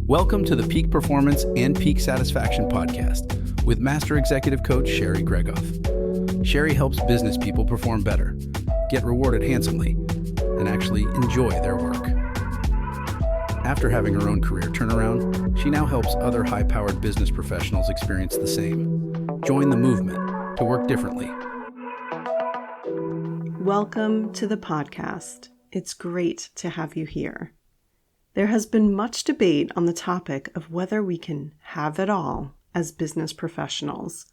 Welcome to the Peak Performance and Peak Satisfaction podcast with Master Executive Coach Sherry Gregoff. Sherry helps business people perform better, get rewarded handsomely, and actually enjoy their work. After having her own career turnaround, she now helps other high-powered business professionals experience the same. Join the movement to work differently. Welcome to the podcast. It's great to have you here. There has been much debate on the topic of whether we can have it all as business professionals.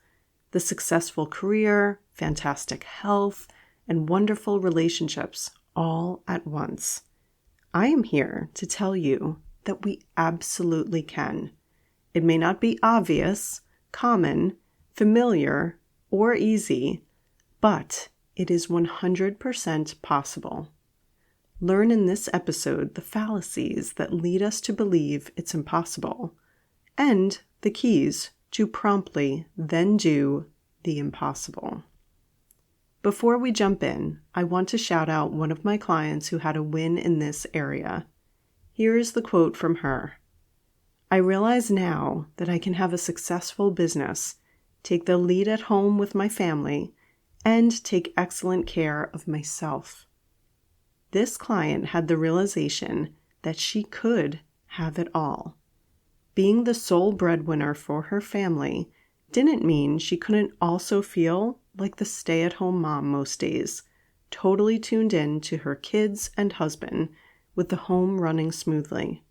The successful career, fantastic health, and wonderful relationships all at once. I am here to tell you that we absolutely can. It may not be obvious, common, familiar, or easy, but it is 100% possible. Learn in this episode the fallacies that lead us to believe it's impossible, and the keys to promptly then do the impossible. Before we jump in, I want to shout out one of my clients who had a win in this area. Here is the quote from her. "I realize now that I can have a successful business, take the lead at home with my family, and take excellent care of myself." This client had the realization that she could have it all. Being the sole breadwinner for her family didn't mean she couldn't also feel like the stay-at-home mom most days, totally tuned in to her kids and husband, with the home running smoothly.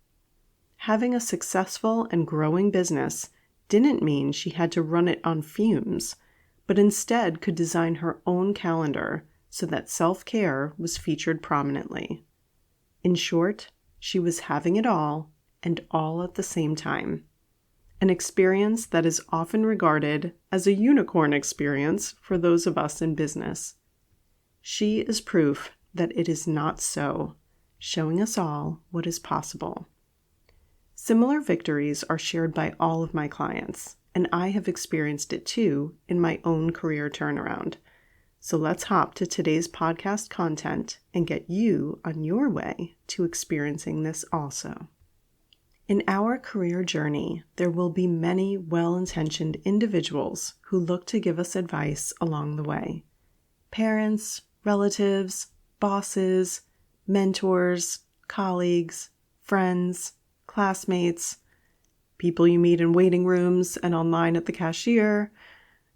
Having a successful and growing business didn't mean she had to run it on fumes, but instead could design her own calendar so that self-care was featured prominently. In short, she was having it all and all at the same time. An experience that is often regarded as a unicorn experience for those of us in business. She is proof that it is not so, showing us all what is possible. Similar victories are shared by all of my clients, and I have experienced it too in my own career turnaround. So let's hop to today's podcast content and get you on your way to experiencing this also. In our career journey, there will be many well-intentioned individuals who look to give us advice along the way. Parents, relatives, bosses, mentors, colleagues, friends, classmates, people you meet in waiting rooms and online at the cashier,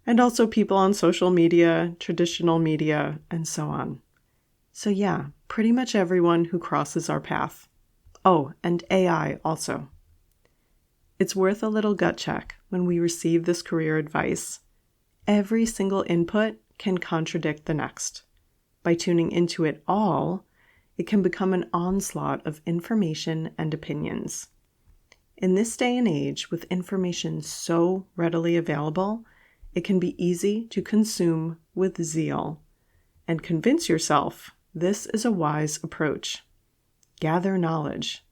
and also people on social media, traditional media, and so on. So yeah, pretty much everyone who crosses our path. Oh, and AI also. It's worth a little gut check when we receive this career advice. Every single input can contradict the next. By tuning into it all, it can become an onslaught of information and opinions. In this day and age, with information so readily available, it can be easy to consume with zeal. And convince yourself this is a wise approach. Gather knowledge.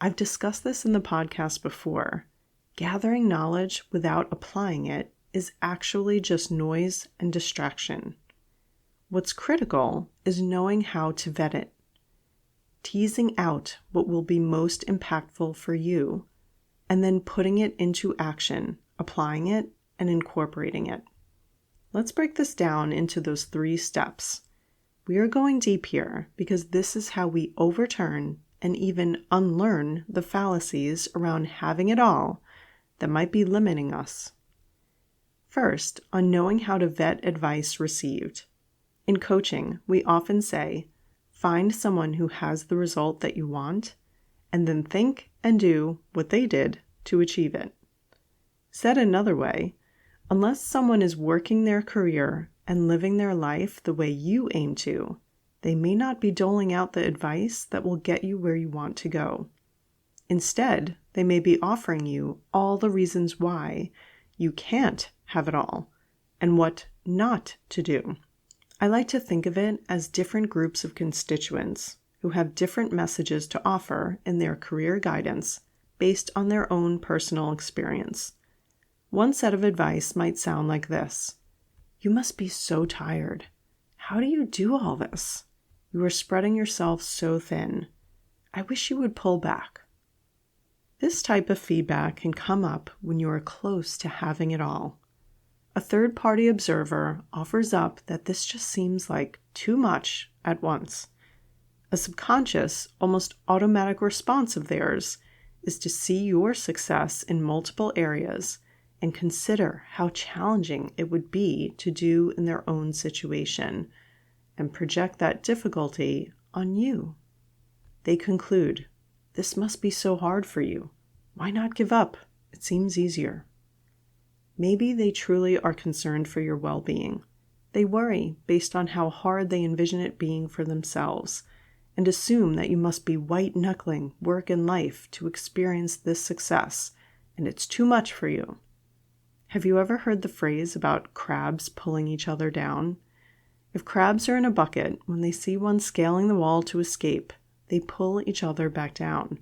I've discussed this in the podcast before. Gathering knowledge without applying it is actually just noise and distraction. What's critical is knowing how to vet it. Teasing out what will be most impactful for you, and then putting it into action, applying it, and incorporating it. Let's break this down into those 3 steps. We are going deep here because this is how we overturn and even unlearn the fallacies around having it all that might be limiting us. First, on knowing how to vet advice received. In coaching, we often say, find someone who has the result that you want, and then think and do what they did to achieve it. Said another way, unless someone is working their career and living their life the way you aim to, they may not be doling out the advice that will get you where you want to go. Instead, they may be offering you all the reasons why you can't have it all and what not to do. I like to think of it as different groups of constituents who have different messages to offer in their career guidance based on their own personal experience. One set of advice might sound like this. You must be so tired. How do you do all this? You are spreading yourself so thin. I wish you would pull back. This type of feedback can come up when you are close to having it all. A third-party observer offers up that this just seems like too much at once. A subconscious, almost automatic response of theirs is to see your success in multiple areas and consider how challenging it would be to do in their own situation, and project that difficulty on you. They conclude, "This must be so hard for you. Why not give up? It seems easier." Maybe they truly are concerned for your well-being. They worry based on how hard they envision it being for themselves, and assume that you must be white-knuckling work and life to experience this success, and it's too much for you. Have you ever heard the phrase about crabs pulling each other down? If crabs are in a bucket, when they see one scaling the wall to escape, they pull each other back down.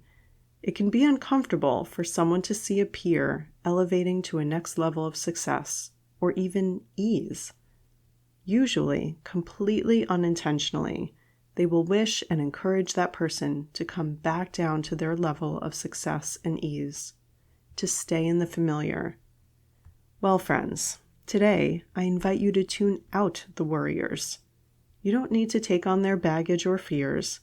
It can be uncomfortable for someone to see a peer elevating to a next level of success, or even ease. Usually, completely unintentionally, they will wish and encourage that person to come back down to their level of success and ease, to stay in the familiar. Well, friends, today I invite you to tune out the worriers. You don't need to take on their baggage or fears.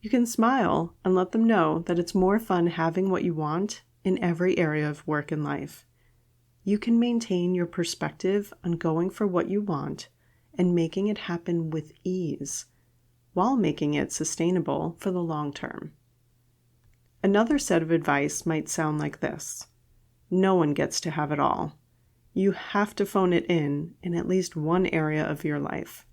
You can smile and let them know that it's more fun having what you want in every area of work and life. You can maintain your perspective on going for what you want and making it happen with ease, while making it sustainable for the long term. Another set of advice might sound like this. No one gets to have it all. You have to phone it in at least one area of your life.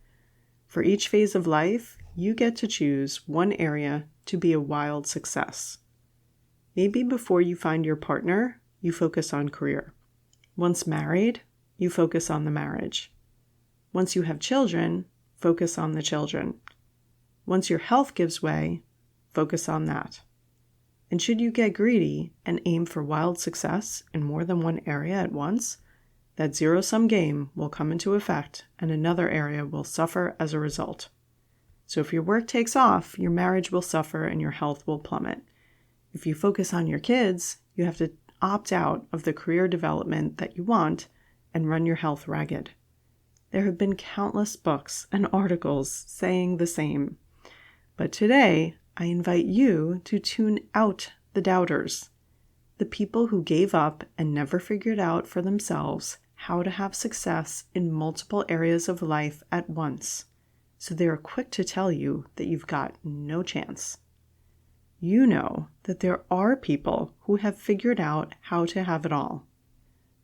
For each phase of life, you get to choose one area to be a wild success. Maybe before you find your partner, you focus on career. Once married, you focus on the marriage. Once you have children, focus on the children. Once your health gives way, focus on that. And should you get greedy and aim for wild success in more than one area at once, that zero-sum game will come into effect and another area will suffer as a result. So if your work takes off, your marriage will suffer and your health will plummet. If you focus on your kids, you have to opt out of the career development that you want and run your health ragged. There have been countless books and articles saying the same. But today, I invite you to tune out the doubters, the people who gave up and never figured out for themselves how to have success in multiple areas of life at once. So they are quick to tell you that you've got no chance. You know that there are people who have figured out how to have it all.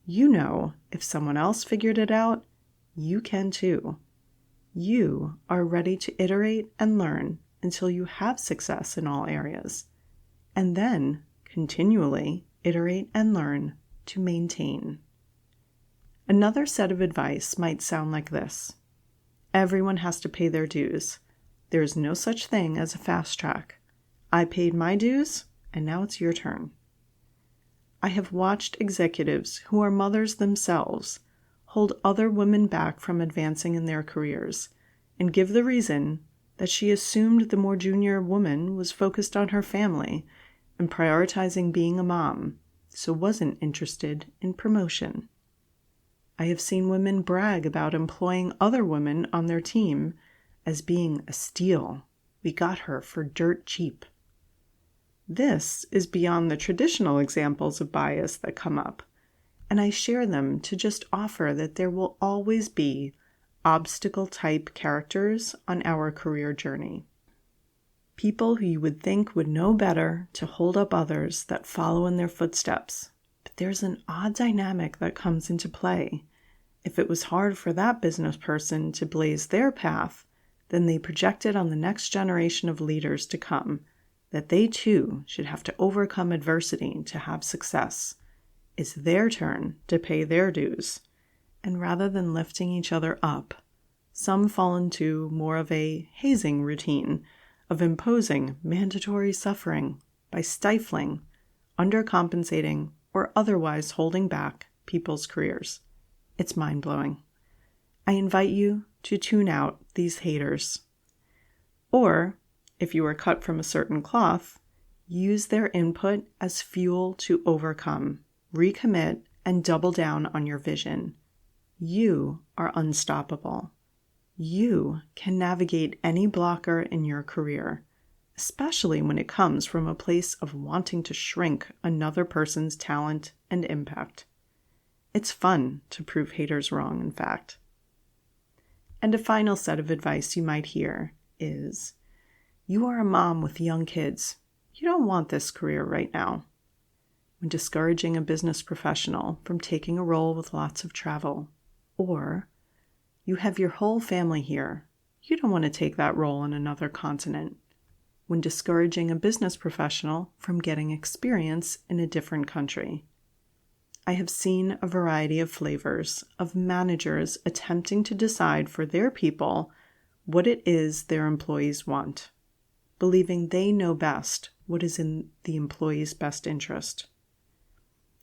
You know if someone else figured it out, you can too. You are ready to iterate and learn until you have success in all areas, and then continually iterate and learn to maintain. Another set of advice might sound like this. Everyone has to pay their dues. There is no such thing as a fast track. I paid my dues, and now it's your turn. I have watched executives who are mothers themselves hold other women back from advancing in their careers and give the reason that she assumed the more junior woman was focused on her family and prioritizing being a mom, so wasn't interested in promotion. I have seen women brag about employing other women on their team as being a steal. We got her for dirt cheap. This is beyond the traditional examples of bias that come up, and I share them to just offer that there will always be obstacle-type characters on our career journey. People who you would think would know better to hold up others that follow in their footsteps. But there's an odd dynamic that comes into play. If it was hard for that business person to blaze their path, then they project it on the next generation of leaders to come, that they too should have to overcome adversity to have success. It's their turn to pay their dues. And rather than lifting each other up, some fall into more of a hazing routine of imposing mandatory suffering by stifling, undercompensating, or otherwise holding back people's careers. It's mind-blowing. I invite you to tune out these haters. Or, if you are cut from a certain cloth, Use their input as fuel to overcome, recommit, and double down on your vision. You are unstoppable. You can navigate any blocker in your career, especially when it comes from a place of wanting to shrink another person's talent and impact. It's fun to prove haters wrong, in fact. And a final set of advice you might hear is, you are a mom with young kids. You don't want this career right now. When discouraging a business professional from taking a role with lots of travel, or you have your whole family here. You don't want to take that role on another continent. When discouraging a business professional from getting experience in a different country. I have seen a variety of flavors of managers attempting to decide for their people what it is their employees want, believing they know best what is in the employee's best interest.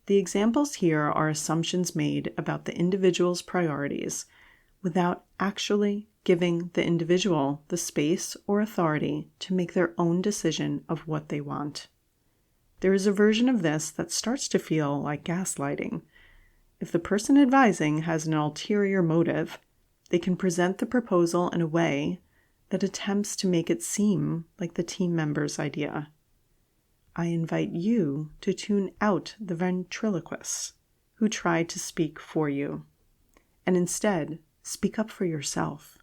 The examples here are assumptions made about the individual's priorities without actually giving the individual the space or authority to make their own decision of what they want. There is a version of this that starts to feel like gaslighting. If the person advising has an ulterior motive, they can present the proposal in a way that attempts to make it seem like the team member's idea. I invite you to tune out the ventriloquists who try to speak for you, and instead speak up for yourself.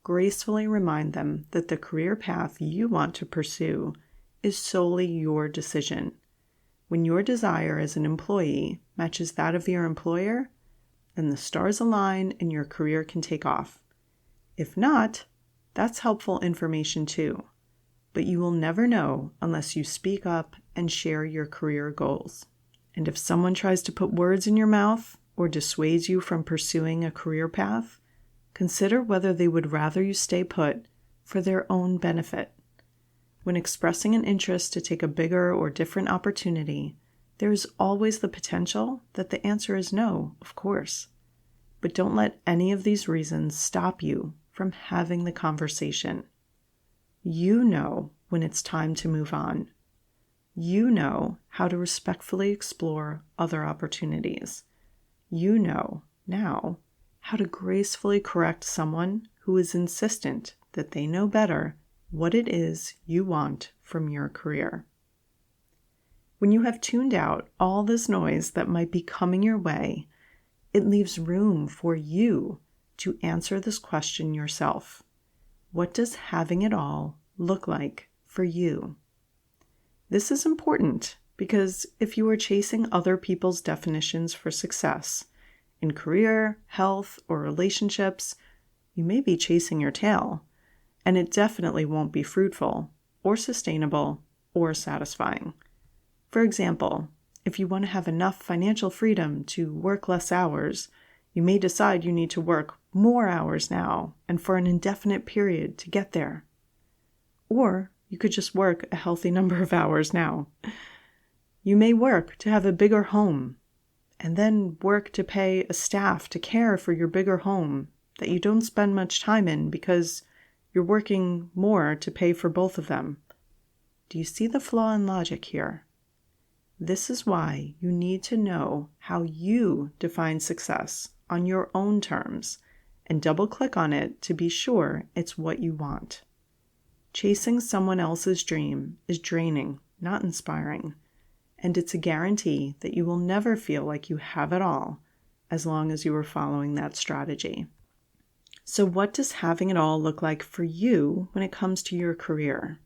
Gracefully remind them that the career path you want to pursue is solely your decision. When your desire as an employee matches that of your employer, then the stars align and your career can take off. If not, that's helpful information too. But you will never know unless you speak up and share your career goals. And if someone tries to put words in your mouth or dissuades you from pursuing a career path, consider whether they would rather you stay put for their own benefit. When expressing an interest to take a bigger or different opportunity, there is always the potential that the answer is no, of course. But don't let any of these reasons stop you from having the conversation. You know when it's time to move on. You know how to respectfully explore other opportunities. You know now how to gracefully correct someone who is insistent that they know better what it is you want from your career. When you have tuned out all this noise that might be coming your way, it leaves room for you to answer this question yourself. What does having it all look like for you? This is important because if you are chasing other people's definitions for success in career, health, or relationships, you may be chasing your tail, and it definitely won't be fruitful or sustainable or satisfying. For example, if you want to have enough financial freedom to work less hours, you may decide you need to work more hours now and for an indefinite period to get there. Or you could just work a healthy number of hours now. You may work to have a bigger home, and then work to pay a staff to care for your bigger home that you don't spend much time in because you're working more to pay for both of them. Do you see the flaw in logic here? This is why you need to know how you define success on your own terms and double-click on it to be sure it's what you want. Chasing someone else's dream is draining, not inspiring, and it's a guarantee that you will never feel like you have it all as long as you are following that strategy. So what does having it all look like for you when it comes to your career?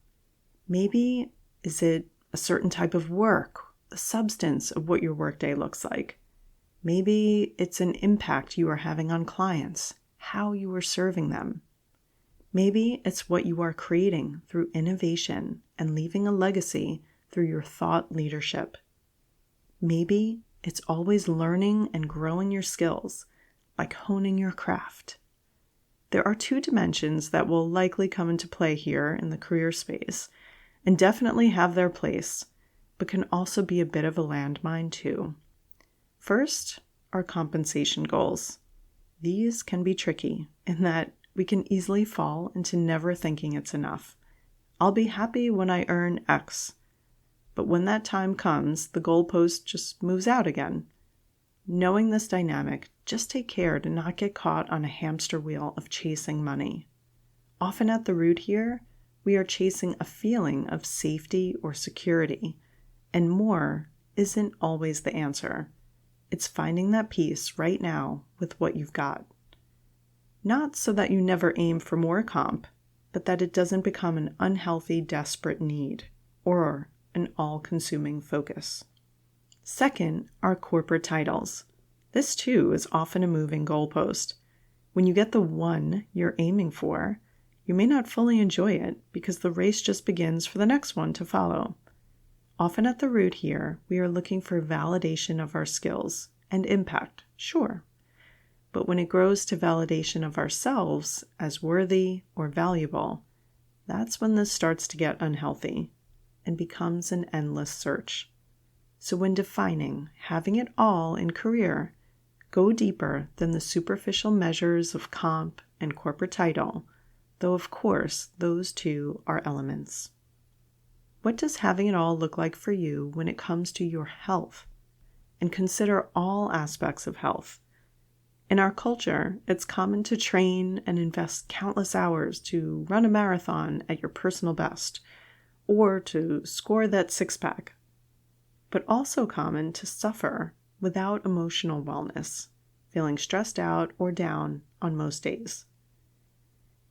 Maybe is it a certain type of work, the substance of what your workday looks like? Maybe it's an impact you are having on clients, how you are serving them. Maybe it's what you are creating through innovation and leaving a legacy through your thought leadership. Maybe it's always learning and growing your skills, like honing your craft. There are two dimensions that will likely come into play here in the career space and definitely have their place, but can also be a bit of a landmine too. First are compensation goals. These can be tricky in that we can easily fall into never thinking it's enough. I'll be happy when I earn X. But when that time comes, the goalpost just moves out again. Knowing this dynamic, just take care to not get caught on a hamster wheel of chasing money. Often at the root here, we are chasing a feeling of safety or security, and more isn't always the answer. It's finding that peace right now with what you've got. Not so that you never aim for more comp, but that it doesn't become an unhealthy, desperate need or an all-consuming focus. Second are corporate titles. This too is often a moving goalpost. When you get the one you're aiming for, you may not fully enjoy it because the race just begins for the next one to follow. Often at the root here, we are looking for validation of our skills and impact, sure. But when it grows to validation of ourselves as worthy or valuable, that's when this starts to get unhealthy and becomes an endless search. So when defining having it all in career, go deeper than the superficial measures of comp and corporate title, though of course those two are elements. What does having it all look like for you when it comes to your health? And consider all aspects of health. In our culture, it's common to train and invest countless hours to run a marathon at your personal best, or to score that six-pack. But also common to suffer without emotional wellness, feeling stressed out or down on most days.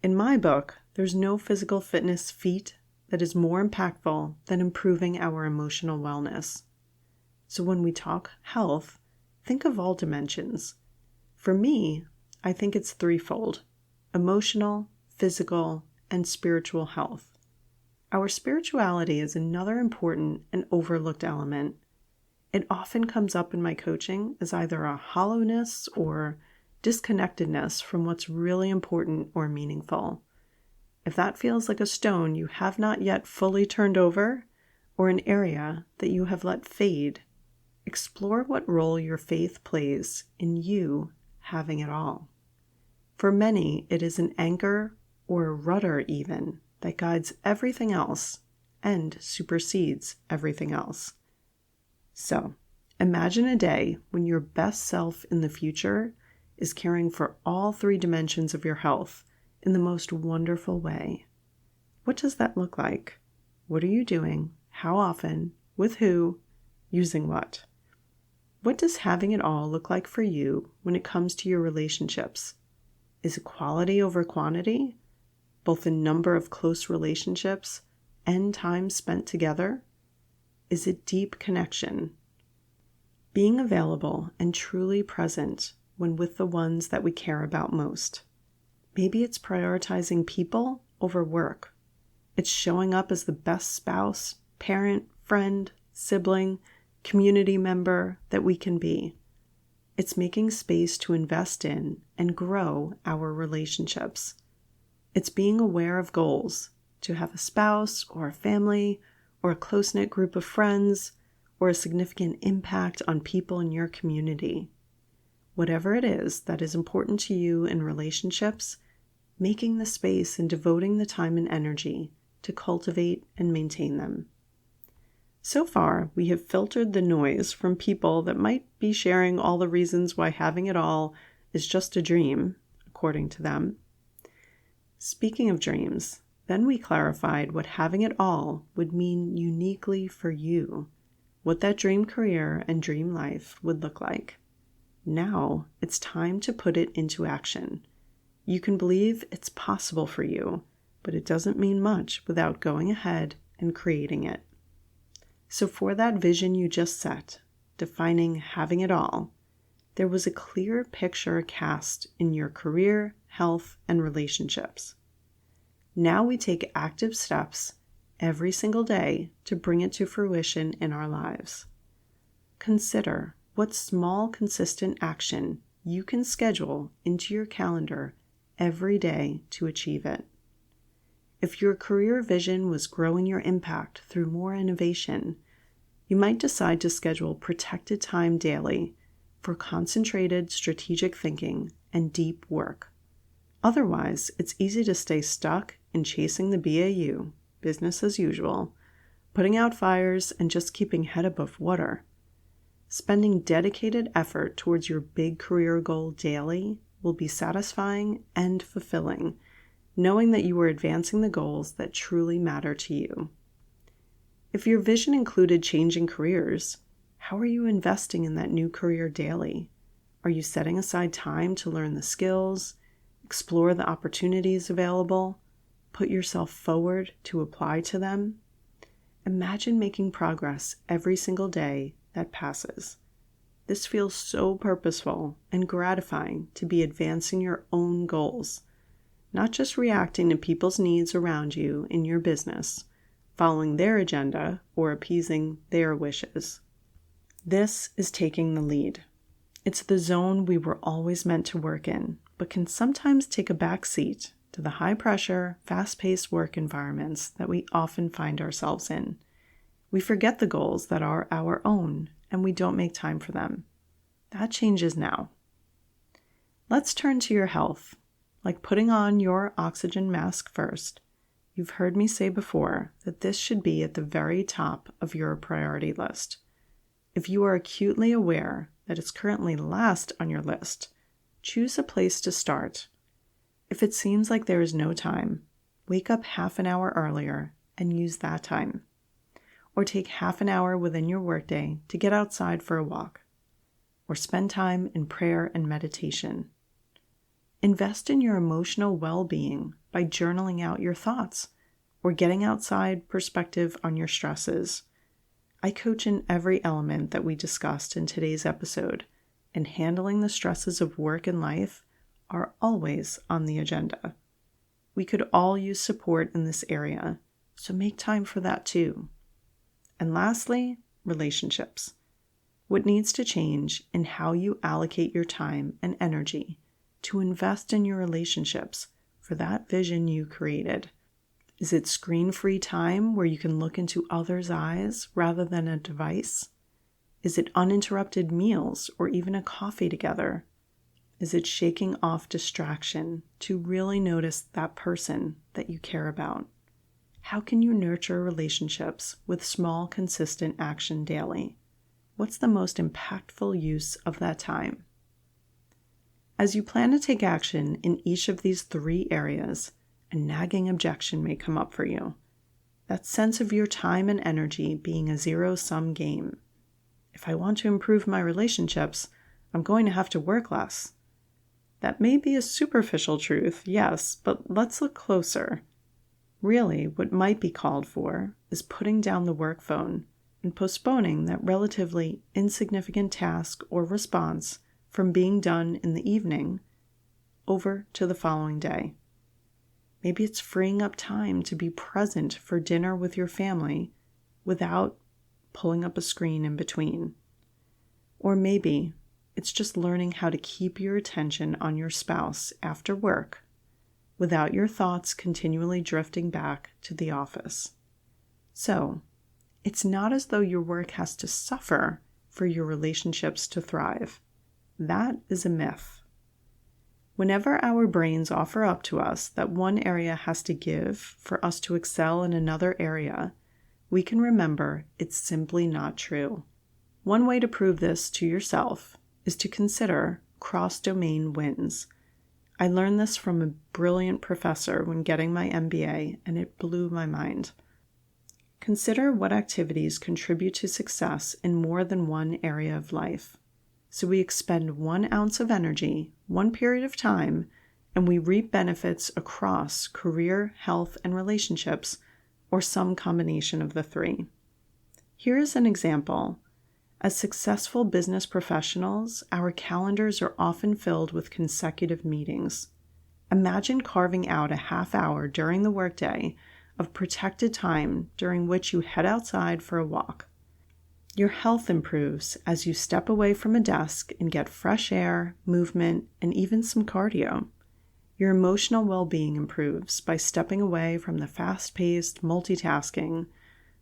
In my book, there's no physical fitness feat that is more impactful than improving our emotional wellness. So when we talk health, think of all dimensions. For me, I think it's threefold: emotional, physical, and spiritual health. Our spirituality is another important and overlooked element. It often comes up in my coaching as either a hollowness or disconnectedness from what's really important or meaningful. If that feels like a stone you have not yet fully turned over, or an area that you have let fade, explore what role your faith plays in you having it all. For many, it is an anchor or a rudder even that guides everything else and supersedes everything else. So, imagine a day when your best self in the future is caring for all three dimensions of your health in the most wonderful way. What does that look like? What are you doing? How often? With who? Using what? What does having it all look like for you when it comes to your relationships? Is it quality over quantity? Both in number of close relationships and time spent together? Is it deep connection? Being available and truly present when with the ones that we care about most. Maybe it's prioritizing people over work. It's showing up as the best spouse, parent, friend, sibling, community member that we can be. It's making space to invest in and grow our relationships. It's being aware of goals, to have a spouse or a family or a close-knit group of friends or a significant impact on people in your community. Whatever it is that is important to you in relationships, making the space and devoting the time and energy to cultivate and maintain them. So far, we have filtered the noise from people that might be sharing all the reasons why having it all is just a dream, according to them. Speaking of dreams, then we clarified what having it all would mean uniquely for you, what that dream career and dream life would look like. Now it's time to put it into action. You can believe it's possible for you, but it doesn't mean much without going ahead and creating it. So for that vision you just set, defining having it all, there was a clear picture cast in your career, health, and relationships. Now we take active steps every single day to bring it to fruition in our lives. Consider what small, consistent action you can schedule into your calendar every day to achieve it. If your career vision was growing your impact through more innovation, you might decide to schedule protected time daily for concentrated strategic thinking and deep work. Otherwise, it's easy to stay stuck in chasing the BAU, business as usual, putting out fires, and just keeping head above water. Spending dedicated effort towards your big career goal daily will be satisfying and fulfilling, knowing that you are advancing the goals that truly matter to you. If your vision included changing careers, how are you investing in that new career daily? Are you setting aside time to learn the skills, explore the opportunities available, put yourself forward to apply to them? Imagine making progress every single day that passes. This feels so purposeful and gratifying to be advancing your own goals, not just reacting to people's needs around you in your business, following their agenda or appeasing their wishes. This is taking the lead. It's the zone we were always meant to work in, but can sometimes take a back seat to the high-pressure, fast-paced work environments that we often find ourselves in. We forget the goals that are our own, and we don't make time for them. That changes now. Let's turn to your health, like putting on your oxygen mask first. You've heard me say before that this should be at the very top of your priority list. If you are acutely aware that it's currently last on your list, choose a place to start. If it seems like there is no time, wake up half an hour earlier and use that time. Or take half an hour within your workday to get outside for a walk. Or spend time in prayer and meditation. Invest in your emotional well-being by journaling out your thoughts or getting outside perspective on your stresses. I coach in every element that we discussed in today's episode, and handling the stresses of work and life are always on the agenda. We could all use support in this area, so make time for that too. And lastly, relationships. What needs to change in how you allocate your time and energy to invest in your relationships for that vision you created? Is it screen-free time where you can look into others' eyes rather than a device? Is it uninterrupted meals or even a coffee together? Is it shaking off distraction to really notice that person that you care about? How can you nurture relationships with small, consistent action daily? What's the most impactful use of that time? As you plan to take action in each of these 3 areas, a nagging objection may come up for you. That sense of your time and energy being a zero-sum game. If I want to improve my relationships, I'm going to have to work less. That may be a superficial truth, yes, but let's look closer. Really, what might be called for is putting down the work phone and postponing that relatively insignificant task or response from being done in the evening over to the following day. Maybe it's freeing up time to be present for dinner with your family without pulling up a screen in between. Or maybe it's just learning how to keep your attention on your spouse after work without your thoughts continually drifting back to the office. So, it's not as though your work has to suffer for your relationships to thrive. That is a myth. Whenever our brains offer up to us that one area has to give for us to excel in another area, we can remember it's simply not true. One way to prove this to yourself is to consider cross-domain wins. I learned this from a brilliant professor when getting my MBA, and it blew my mind. Consider what activities contribute to success in more than one area of life. So we expend 1 ounce of energy, 1 period of time, and we reap benefits across career, health, and relationships, or some combination of the 3. Here is an example. As successful business professionals, our calendars are often filled with consecutive meetings. Imagine carving out a half hour during the workday of protected time during which you head outside for a walk. Your health improves as you step away from a desk and get fresh air, movement, and even some cardio. Your emotional well-being improves by stepping away from the fast-paced multitasking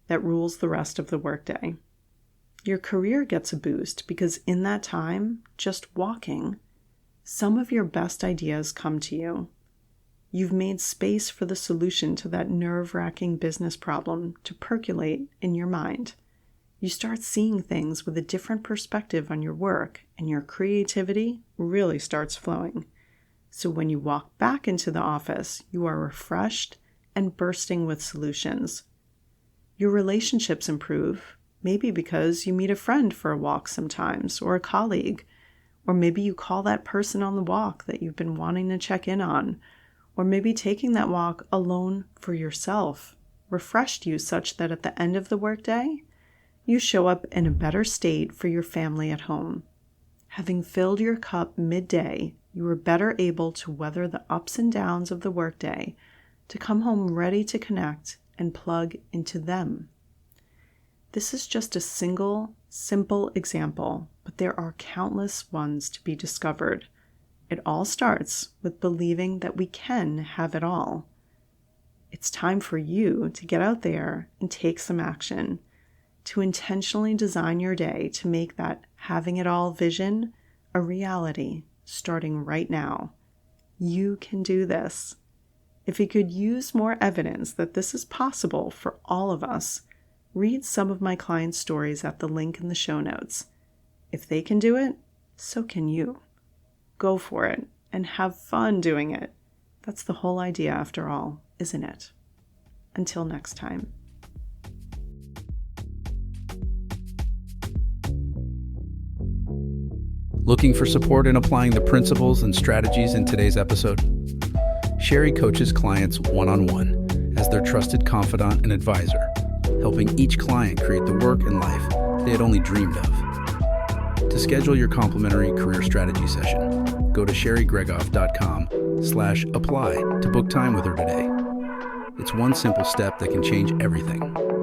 that rules the rest of the workday. Your career gets a boost because in that time, just walking, some of your best ideas come to you. You've made space for the solution to that nerve-wracking business problem to percolate in your mind. You start seeing things with a different perspective on your work, and your creativity really starts flowing. So when you walk back into the office, you are refreshed and bursting with solutions. Your relationships improve, maybe because you meet a friend for a walk sometimes, or a colleague, or maybe you call that person on the walk that you've been wanting to check in on, or maybe taking that walk alone for yourself refreshed you such that at the end of the workday, you show up in a better state for your family at home. Having filled your cup midday, you are better able to weather the ups and downs of the workday, to come home ready to connect and plug into them. This is just a single, simple example, but there are countless ones to be discovered. It all starts with believing that we can have it all. It's time for you to get out there and take some action, to intentionally design your day to make that having it all vision a reality starting right now. You can do this. If you could use more evidence that this is possible for all of us, read some of my clients' stories at the link in the show notes. If they can do it, so can you. Go for it and have fun doing it. That's the whole idea after all, isn't it? Until next time. Looking for support in applying the principles and strategies in today's episode? Sherry coaches clients one-on-one as their trusted confidant and advisor, helping each client create the work and life they had only dreamed of. To schedule your complimentary career strategy session, go to sherrygregoff.com/apply to book time with her today. It's one simple step that can change everything.